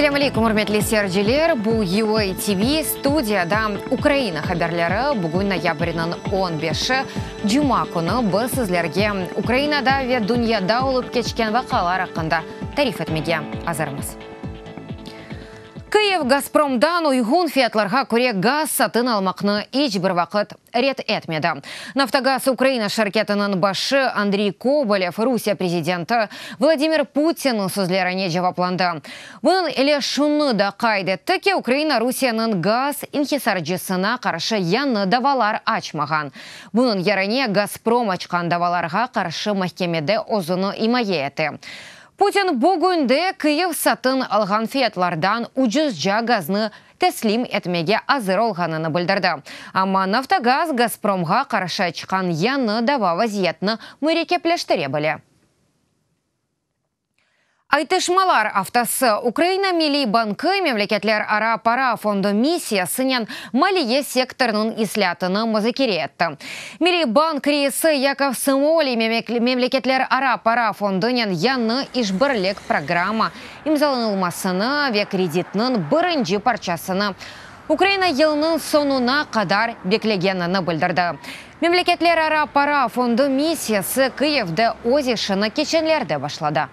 Ассаляму алейкум, урметли серджилер. Бу UA TV студияда Украина хабарлары бүгін ноябрьнің 15-ші Жума күні біз сізлерге Украинада ве дүнияда олып кечкен вақалар хақында тариф етмеге азармыз. Киев Газпромдан уйгун фиятларга көре газ сатын алмақны еш бір вақыт рет етмеді. Нафтогаз Украина шаркетінің башы Андрей Коболев, Русия президенті Владимир Путин сөзлеріне жавапланды. Бұның еле шуны да қайды. Тіке Украина Русияның газ инхисаржысына қаршы яны давалар ачмаған. Бұның ярене Газпром ачқан даваларға қаршы махкемеде озыны имае. Путин бүгінде Киев сатын алған фиятлардан уджызжа газны тәслим етмеге азыр олғаныны білдірді. Амма Нафтогаз Газпромға қаршы ачқан яны дава вазиетні мөрекеплештіре білі. Айтышмалар автосы Украина Милли банкы мемлекетлер ара пара фонду миссиясынен малие секторның ислятыны мазакиретті. Милли банк рейсы Яков Сымоли мемлекетлер ара пара фондунен яны ишбірлік программа имзалынылмасыны ве кредитнің бірінші парчасыны Украина елінің сонуна қадар беклегеніні білдірді. Мемлекетлер ара пара фонду миссиясы Киевді озешіні кеченлерді башлады.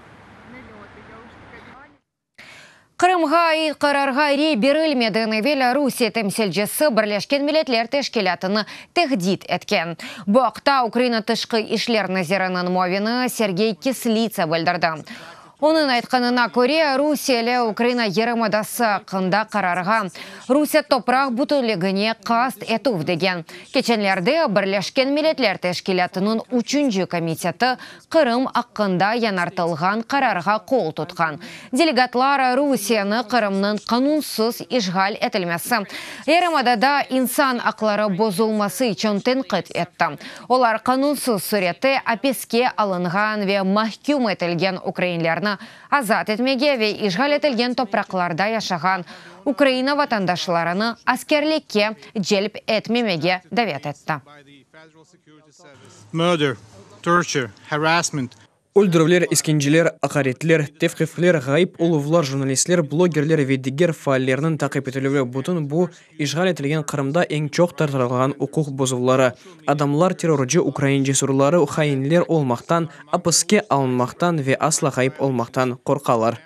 Қырымға и қарарға рей берілмедіні Беларусия темселжесі бірлешкен милетлер тешкелятыны техдит еткен. Бұақта Украина тышқы ішлер назерінің мовені Сергей Кислица білдірді. Оның айтқанына көре Русиялі Украина ерімадасы қында қарарға Русия топрақ бұтылығыне қаст етув деген. Кеченлерде бірлешкен милетлер тешкелятының 3-ші комитеті Қырым аққында янартылған қарарға қол тұтқан. Делегатлар Русияны Қырымның қанунсыз ишғал етілмесі. Ерімадада инсан ақлары бозылмасы үшін тенқит етті. Олар қанунсыз сүреті апеске алынған ве махкюм етілген украинлерні азат етмеге ве ишғал етілген топрақларда яшаған Украина ватандашларыны аскерлекке желіп етмемеге давет етті. Murder, torture, harassment. Өлдірілер, ескенжелер, ақаретлер, тефқифлер, ғайып олывлар, журналистлер, блогерлер, веддігер файлерінің тақип етілуі бұтын бұл ишғал етілген Қырымда ең чоқ тартырылған ұқуқ бозылары. Адамлар терроржы Украин жесурлары хайынлер олмақтан, апыске алынмақтан ве асла ғайып олмақтан қорқалар.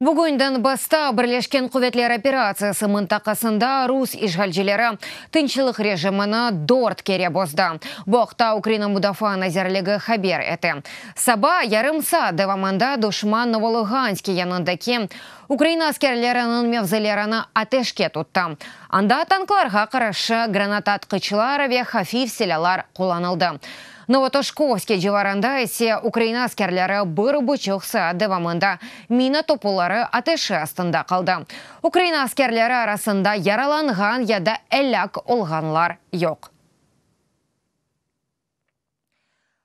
Бүгінден баста бірлешкен құветлер операциясы мынтақасында Рус ишғалжелері тыншылық режиміні дорт кере бозды. Бұқта Украина мұдафа назерлігі хабер еті. Саба ярымса деваманда душман Новолуганский янындаки Украина аскерлерінің мевзелеріні атешке тұтты. Анда танкларға қарашы гранататқычлар ве хафиф селялар қоланылды. Новотошковский жеваранда есе Украина аскерлері бір бұчық саат девамында мина топулары атешы астында қалды. Украина аскерлері арасында яраланған яда әләк олғанлар жоқ.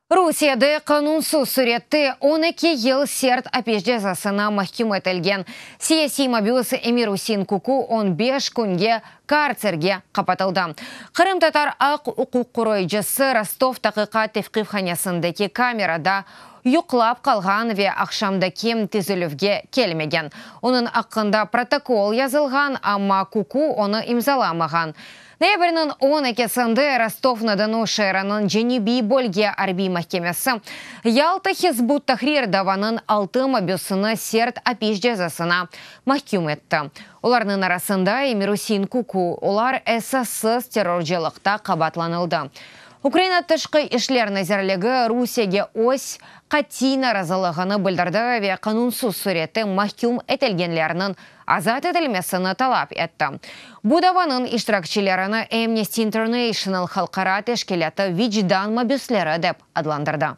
Русияда қанунсыз сүретті 12 ел серт апеш жазасына махким етілген. Сияси мобилысы Эмир Усин Куку 15 күнге карцерге қапатылды. Қырым татар ақ ұқуқ құройжысы Ростов тақиқа тевқифханасындaki камерада юқлап қалған ве ақшамдаки тезілівге келмеген. Оның ақында протокол yazылған, амма Куку оны имзаламаған. Ноябрьнің 12-сінде Ростов-на-Дону шайраның Женеби бөлге арби махкемесі Ялты Хизбут Тахрир даваның 6 мобилсыны серт апеш жазасына махкюм етті. Оларның арасында Эмир Усин Куку, олар эсассыз терроржылықта қабатланылды. Украина тышқы ішлер назерлігі Русияге ось қатина разылығыны білдірді ве қанунсыз сүреті махкюм етілгенлерінің азат етілмесіні талап етті. Будаваның иштиракчилеріні Amnesty International халқара тешкелеті вичдан мобюслері деп адландырды.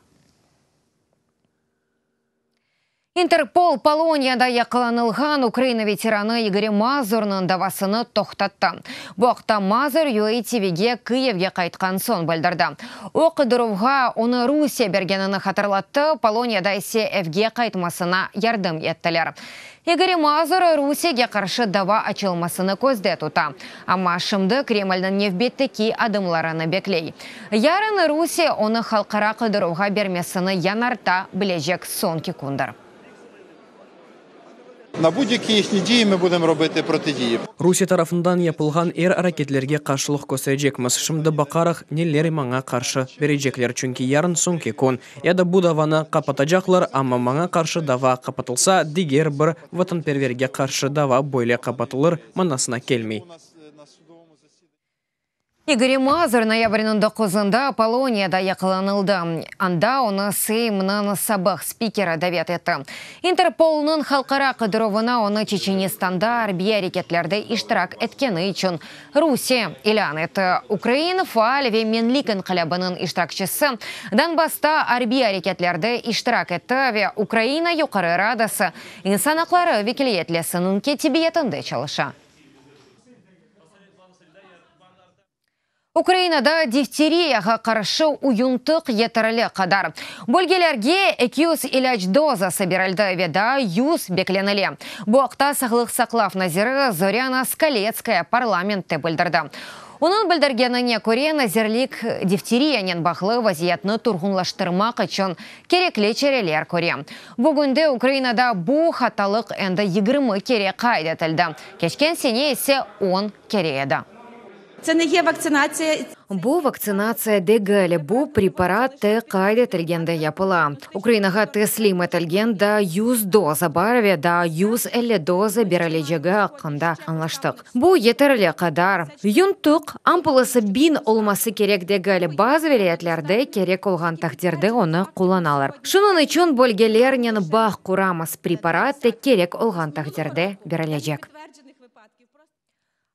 Интерпол Полонияда яқыланылған Украина ветераны Игорь Мазурның давасыны тоқтатты. Бұқта Мазур UA TV-ге Киевге қайтқан сон білдірді. Оқыдыруға оны Русия бергеніні хатырлатты, Полонияда есе Фге қайтмасына ярдым еттілер. Игорь Мазур Русияге қаршы дава ачылмасыны көзде тұта. Амма шымды Кремльдің невбеттеки адымларыны беклей. Ярын Русия оны халқара қыдыруға бермесіні янарта білежек сон кекундар. На будь-які їхні дії ми будемо робити протидії. Русия тарафындан yapılgan ракетлерге каршылык көсөжекмиз. Шымды бакарах нелер маңа каршы бережеклер, чүнки ярын соңки кон. Яда бу даваны капатажаклар, амма маңа каршы дава капатылса, дигер бір ватанперверге каршы дава бойле капатылыр, манасына келмей. Игорь Мазур ноябрьнын 9-ында Полонияда якыланылды. Анда оны Сеймнын сабах спикері давет етті. Интерполнын халқара қыдыровына оны Чеченистанда арбий әрекетлерді иштирак еткені үшін Русия илан етті. Украина фаал ве менлик инқилабының иштиракчысы Донбасста арбий әрекетлерді иштирак етті ве Украина юқары радасы инсан ақлары векілетлесінің кетебиетінде çalışа. Украинада дифтерияға қаршы уюнтық етірілі қадар. Бөлгелерге 200 ilaç дозасы берілді веда 100 бекленілі. Бұақта сағылық сақлав назиры Зоряна Скалецкая парламентте білдірді. Оның білдіргеніне көре назирлік дифтериянен бақлы вазиятны тұрғынлаштырмақ үшін кереклі черелер көре. Бүгінде Украинада бұ хаталық әнді 20 кере қайдетілді. Кешкен сене есе 10 кере еді. Це не є вакцинація. Бу вакцинация дегалі, бу препарат те кайде тельгенде япыла. Украинаға теслим етілген да 100 доза барве да 150 доза берележеге аққанда анлаштық. Бу етерлі қадар. Юнтық ампуласы 1000 олмасы керек дегалі базы велетлерде керек олған тақдерде оны қоланалар. Шунын үшін бөлгелернен бақ құрамас препараты керек олған тақдерде берележек.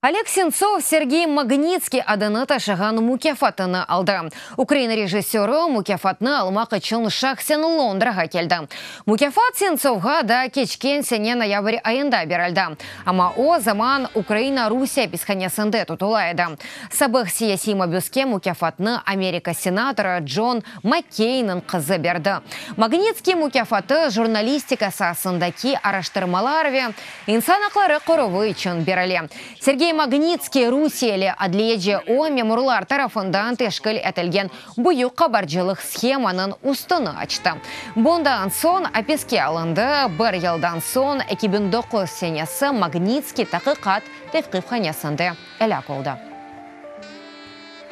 Олег Сенцов, Сергей Магнитский адыны ташыған мукафатыны алды. Украина режиссері мукафатны алмақ үшін шақсен Лондраға келді. Мукафат Сенцовға да кечкен сене ноябрь айында берілді. Ама о заман Украина-Русия писханясынды тұтылайды. Сабық сияси мабюске мукафатны Америка сенаторы Джон Маккейнын қызы берді. Магнитский мукафаты журналистика сасындаки араштырмаларве инсан ақлары қорывы үшін берілі. Сергей Магнитский Русиялі адлеже о мемурлар тарафындан тешкіл әтілген бұйық қабаржылық схеманын ұстыны açты. Бондан сон апеске алынды, бір елдан сон 2009 сенесі Магнитский тақиқат тевқифханясынды әлі қолды.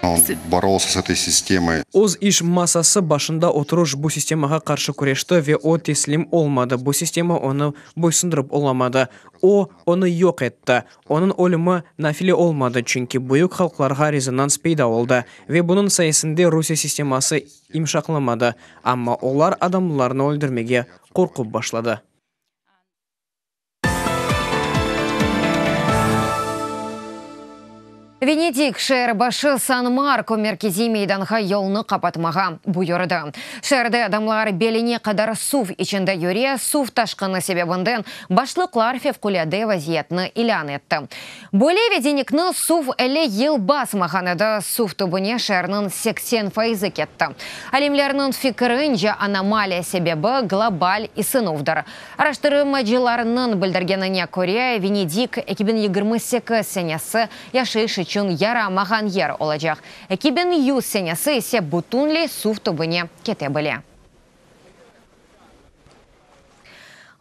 Он боролся с этой системой. Оз иш массасы башында отыруш бу системаға қаршы күрешті ве о теслим олмады. Бу система оны бойсындырып оламады. Оны yok етті. Оның өлімі нафиле олмады, чүнки бұйық халқларға резонанс пейда олды. Ве бұның сайысында Русия системасы имшақламады. Амма олар адамларны өлдірмеге қорқып башлады. Венедик шәрбашы Сан-Марко меркези мейданға елны қапатмаға бұйырды. Шәрді адамлар беліне қадар сув ішінде юре, сув ташқыны себебінден башлықлар февкуляды вазиетні илян етті. Бөле веденікні сув әлі ел басмағанады сув түбіне шәрнің 80% кетті. Алемлерінің фикірінже аномалия себебі глобаль исынувдар. Араштырмачыларының білдіргеніне көре Венедик 2028 сенесі яшышы чун яра маған ер олacak. 2000 сенесі есе бұтынлі сув түбіне кете біле.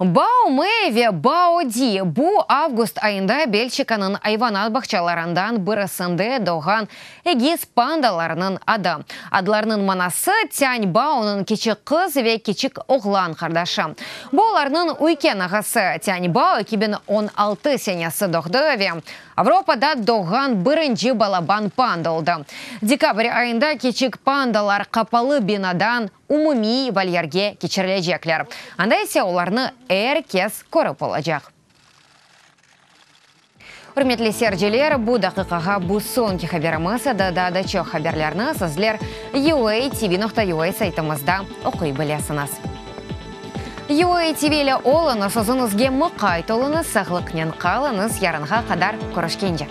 Бау Мэйве Бау Ди бу август айында Бельчиканын айванат бақчаларындан бірісінде доған егіз пандаларының ады. Адларының манасы Тянь Бауның кечік қыз ве кечік оғлан қардашы. Боларының уйкен ағасы Тянь Бау 2016 сенесі доғды ве Авропада доған бірінші балабан пандалды. Декабрь айында кечік пандалар қапалы бинадан умуми вальерге кечірілежеклер. Анда есе оларны әркез көріп олacak. Үрметлі серджелер, бұ дақиқаға бұ сонки хаберімізі да чо хаберлерні сізлер UA-TV.ua сайтымызда оқи білесіңіз. UA-TV-лі олыны созынызге мұқайт олыны сағлықнен қалыңыз ярынға қадар көрішкенде.